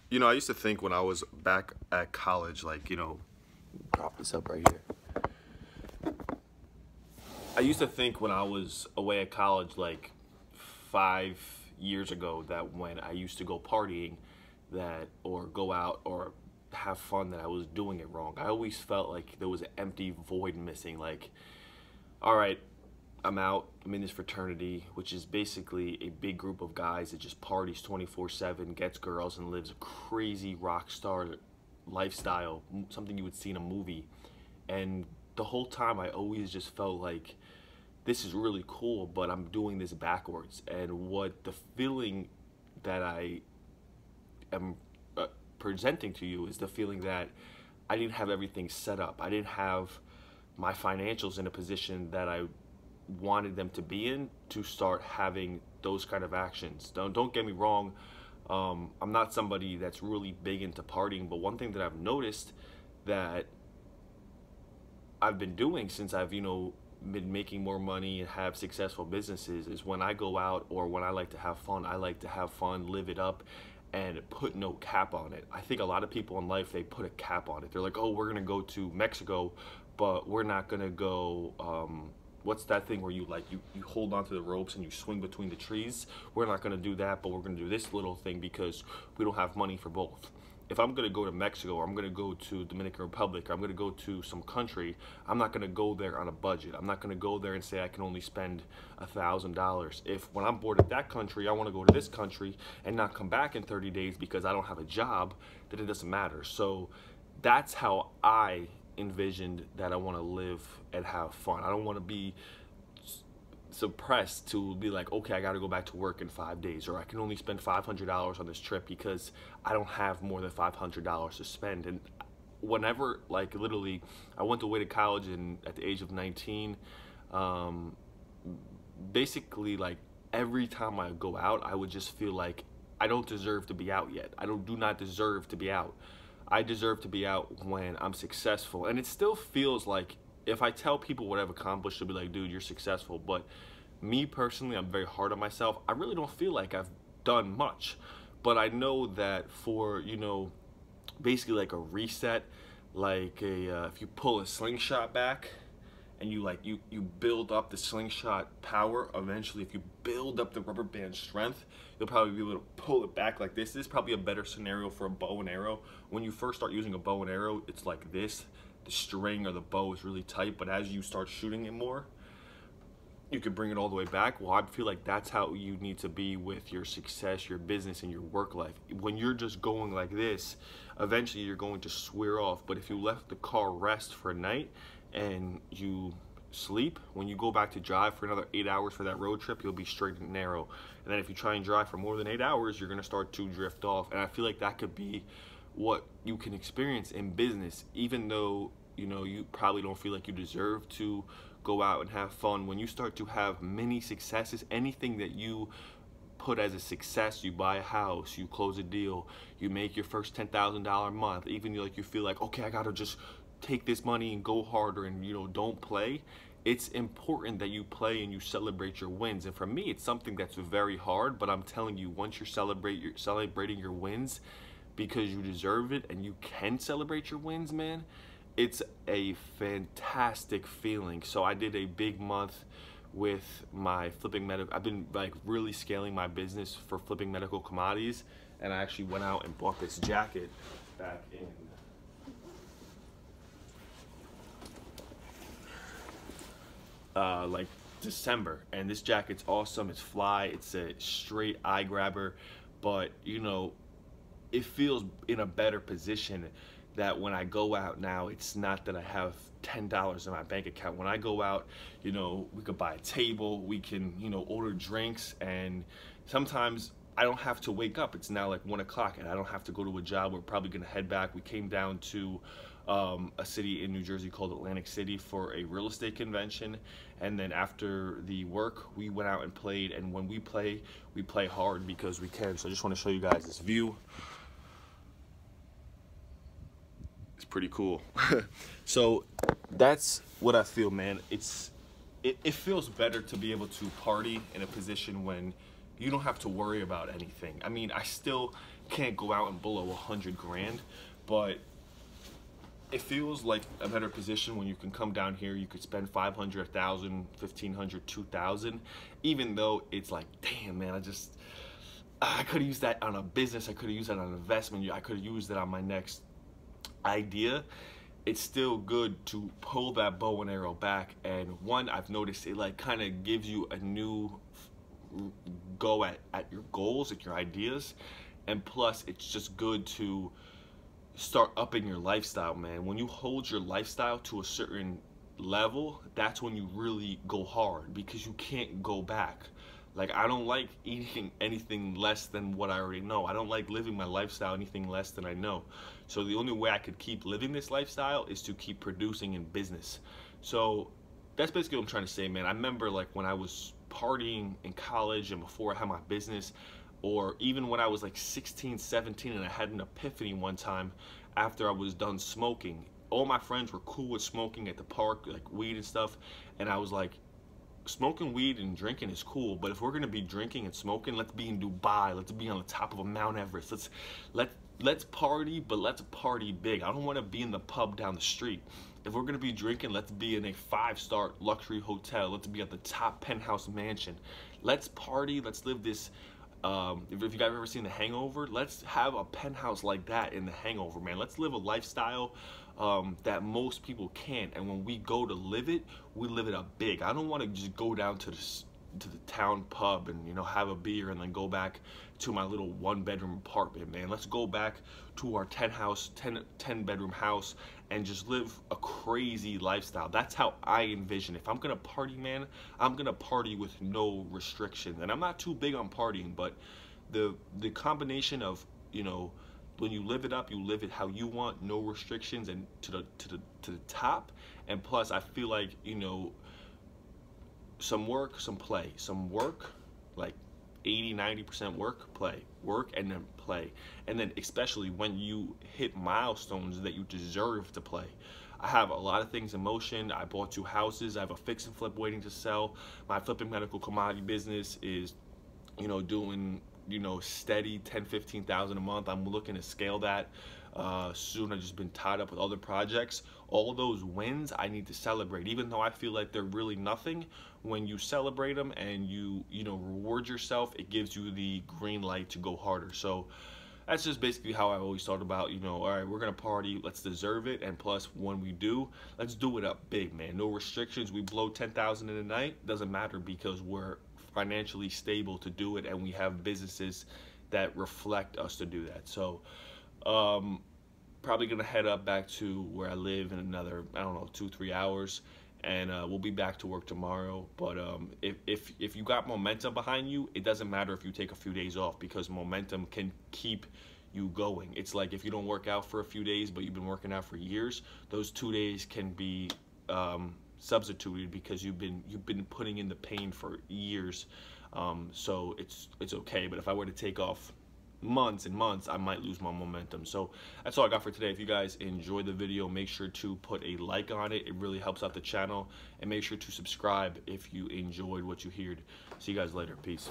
You know, I used to think when I was back at college, like, prop this up right here. I used to think when I was away at college, like 5 years ago, that when I used to go partying, that or go out or have fun, that I was doing it wrong. I always felt like there was an empty void missing. Like, all right, I'm out. I'm in this fraternity, which is basically a big group of guys that just parties 24/7, gets girls, and lives a crazy rock star lifestyle, something you would see in a movie. And the whole time, I always just felt like this is really cool, but I'm doing this backwards. And what the feeling that I am presenting to you is the feeling that I didn't have everything set up. I didn't have my financials in a position that I wanted them to be in to start having those kind of actions. Don't get me wrong. I'm not somebody that's really big into partying, but one thing that I've noticed that I've been doing since I've been making more money and have successful businesses is when I go out or when I like to have fun, I like to have fun, live it up, and put no cap on it. I think a lot of people in life, they put a cap on it. They're like, oh, we're gonna go to Mexico, but we're not gonna go what's that thing where you hold onto the ropes and you swing between the trees? We're not gonna do that, but we're gonna do this little thing because we don't have money for both. If I'm gonna go to Mexico, or I'm gonna go to Dominican Republic, or I'm gonna go to some country, I'm not gonna go there on a budget. I'm not gonna go there and say I can only spend $1,000. If when I'm bored at that country, I wanna go to this country and not come back in 30 days because I don't have a job, then it doesn't matter. So that's how I envisioned that I wanna live and have fun. I don't wanna be suppressed to be like, okay, I got to go back to work in 5 days, or I can only spend $500 on this trip because I don't have more than $500 to spend. And whenever, like, literally, I went away to college at the age of 19. Basically, like, every time I go out, I would just feel like I don't deserve to be out yet. Do not deserve to be out. I deserve to be out when I'm successful. And it still feels like if I tell people what I've accomplished, they'll be like, dude, you're successful. But me personally, I'm very hard on myself. I really don't feel like I've done much. But I know that for, basically like a reset, like if you pull a slingshot back and you build up the slingshot power, eventually if you build up the rubber band strength, you'll probably be able to pull it back like this. This is probably a better scenario for a bow and arrow. When you first start using a bow and arrow, it's like this. The string or the bow is really tight, but as you start shooting it more, you can bring it all the way back. Well, I feel like that's how you need to be with your success, your business, and your work life. When you're just going like this, eventually you're going to swear off. But if you left the car rest for a night and you sleep, when you go back to drive for another 8 hours for that road trip, you'll be straight and narrow. And then if you try and drive for more than 8 hours, you're gonna start to drift off. And I feel like that could be what you can experience in business, even though you probably don't feel like you deserve to go out and have fun. When you start to have many successes, anything that you put as a success, you buy a house, you close a deal, you make your first $10,000 a month, even you feel like, okay, I gotta just take this money and go harder and don't play. It's important that you play and you celebrate your wins. And for me, it's something that's very hard, but I'm telling you, once you're celebrating your wins because you deserve it and you can celebrate your wins, man, it's a fantastic feeling. So I did a big month with my flipping medical. I've been like really scaling my business for flipping medical commodities, and I actually went out and bought this jacket back in like December. And this jacket's awesome. It's fly. It's a straight eye grabber, but it feels in a better position that when I go out now, it's not that I have $10 in my bank account. When I go out, we could buy a table, we can, order drinks, and sometimes I don't have to wake up. It's now like 1 o'clock and I don't have to go to a job. We're probably gonna head back. We came down to a city in New Jersey called Atlantic City for a real estate convention. And then after the work, we went out and played. And when we play hard because we can. So I just wanna show you guys this view. It's pretty cool. So that's what I feel, man. It feels better to be able to party in a position when you don't have to worry about anything. I mean, I still can't go out and blow 100 grand, but it feels like a better position when you can come down here, you could spend 500, 1,000, 1,500, 2,000, even though it's like, damn man, I could have used that on a business, I could have used that on an investment, I could have used that on my next idea. It's still good to pull that bow and arrow back, and one, I've noticed it like kind of gives you a new go at your goals, at your ideas, and plus it's just good to start upping your lifestyle, man. When you hold your lifestyle to a certain level, that's when you really go hard, because you can't go back. Like, I don't like eating anything less than what I already know. I don't like living my lifestyle anything less than I know. So the only way I could keep living this lifestyle is to keep producing in business. So that's basically what I'm trying to say, man. I remember like when I was partying in college and before I had my business, or even when I was like 16, 17 and I had an epiphany one time after I was done smoking. All my friends were cool with smoking at the park, like weed and stuff, and I was like, smoking weed and drinking is cool, but if we're gonna be drinking and smoking, let's be in Dubai, let's be on the top of a Mount Everest, let's party, but let's party big. I don't want to be in the pub down the street. If we're gonna be drinking, let's be in a 5-star luxury hotel, let's be at the top penthouse mansion. Let's party, let's live this. If you guys have ever seen The Hangover, let's have a penthouse like that in The Hangover, man. Let's live a lifestyle that most people can't, and when we go to live it, we live it up big. I don't want to just go down to the town pub and, you know, have a beer and then go back to my little 1-bedroom apartment, man. Let's go back to our 10 bedroom house and just live a crazy lifestyle. That's how I envision. If I'm gonna party, man, I'm gonna party with no restriction. And I'm not too big on partying, but the combination of, you know, when you live it up, you live it how you want, no restrictions, and to the top. And plus, I feel like, you know, some work, some play. Some work, like 80-90% work, play. Work and then play. And then especially when you hit milestones that you deserve to play. I have a lot of things in motion. I bought 2 houses. I have a fix and flip waiting to sell. My flipping medical commodity business is, you know, doing, you know, steady 10-15,000 a month. I'm looking to scale that soon. I've just been tied up with other projects. All those wins I need to celebrate, even though I feel like they're really nothing. When you celebrate them and you know, reward yourself, it gives you the green light to go harder. So that's just basically how I always thought about, you know, all right, we're gonna party, let's deserve it, and plus when we do, let's do it up big, man. No restrictions. We blow 10,000 in a night, doesn't matter, because we're financially stable to do it, and we have businesses that reflect us to do that. So probably gonna head up back to where I live in another, I don't know, 2-3 hours, and we'll be back to work tomorrow. But if you got momentum behind you, it doesn't matter if you take a few days off, because momentum can keep you going. It's like if you don't work out for a few days but you've been working out for years, those 2 days can be substituted because you've been putting in the pain for years. So it's okay. But if I were to take off months and months, I might lose my momentum. So that's all I got for today. If you guys enjoyed the video, make sure to put a like on it. It really helps out the channel, and make sure to subscribe if you enjoyed what you heard. See you guys later. Peace.